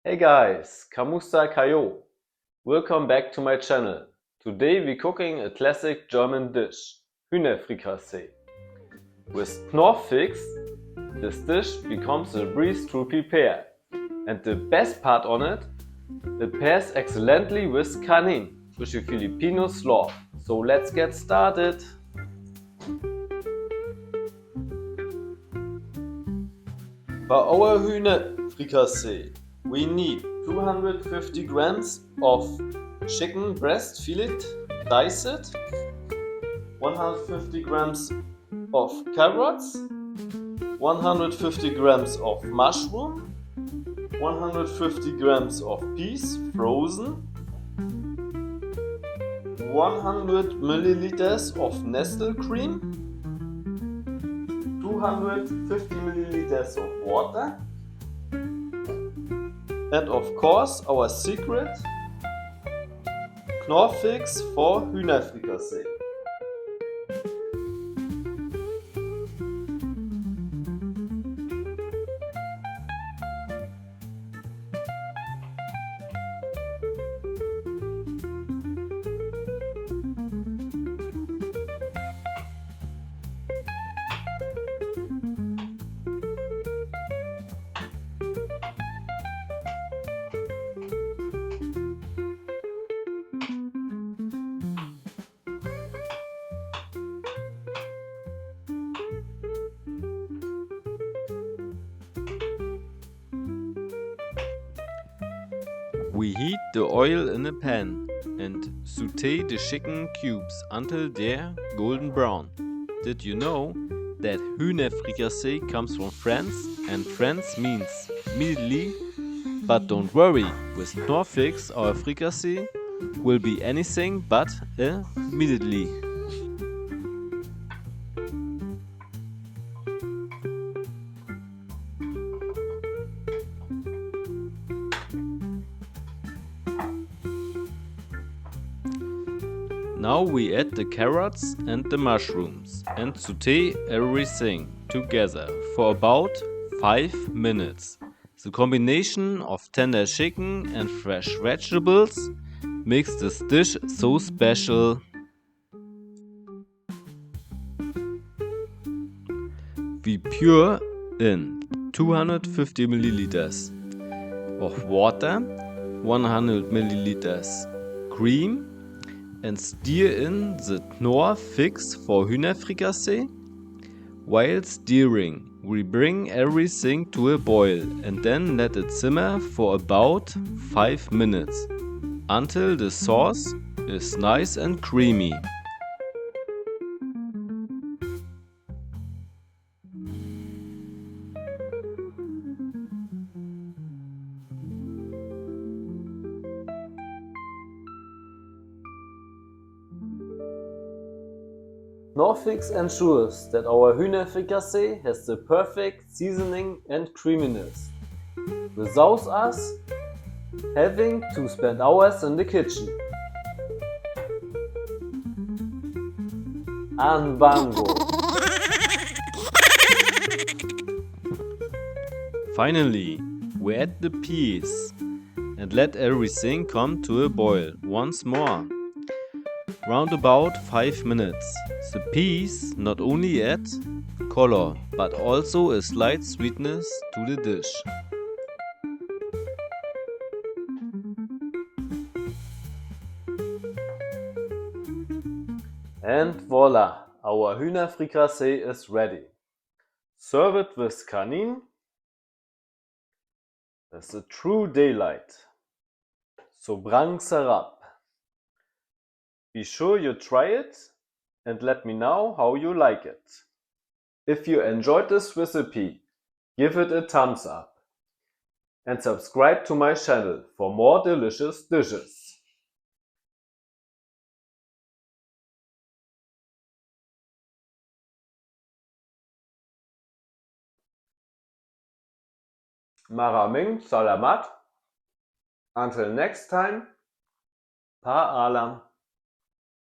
Hey guys, Kamusta Kayo. Welcome back to my channel. Today we're cooking a classic German dish, Hühnerfrikassee. With Knorr Fix, this dish becomes a breeze to prepare. And the best part on it, it pairs excellently with kanin, which you Filipinos love. So let's get started. For our Hühnerfrikassee, we need 250 grams of chicken breast fillet, diced, 150 grams of carrots, 150 grams of mushroom, 150 grams of peas frozen, 100 milliliters of Nestle cream, 250 milliliters of water, and of course our secret Knorr Fix for Hühnerfrikassee. We heat the oil in a pan and sauté the chicken cubes until they're golden brown. Did you know that Hühnerfrikassee comes from France and France means immediately? But don't worry, with Knorr Fix our fricassee will be anything but immediately. Now we add the carrots and the mushrooms and sauté everything together for about 5 minutes. The combination of tender chicken and fresh vegetables makes this dish so special. We pour in 250 milliliters of water, 100 milliliters cream, and stir in the Knorr Fix for Hühnerfrikassee. While stirring, we bring everything to a boil and then let it simmer for about 5 minutes until the sauce is nice and creamy. Knorr Fix ensures that our Hühnerfrikassee has the perfect seasoning and creaminess, without us having to spend hours in the kitchen. And bango! Finally, we add the peas and let everything come to a boil once more. Round about 5 minutes. The peas not only add color but also a slight sweetness to the dish. And voila! Our Hühnerfrikassee is ready. Serve it with kanin. That's a true daylight. So bring serap. Be sure you try it and let me know how you like it. If you enjoyed this recipe, give it a thumbs up and subscribe to my channel for more delicious dishes. Maraming salamat. Until next time, paalam.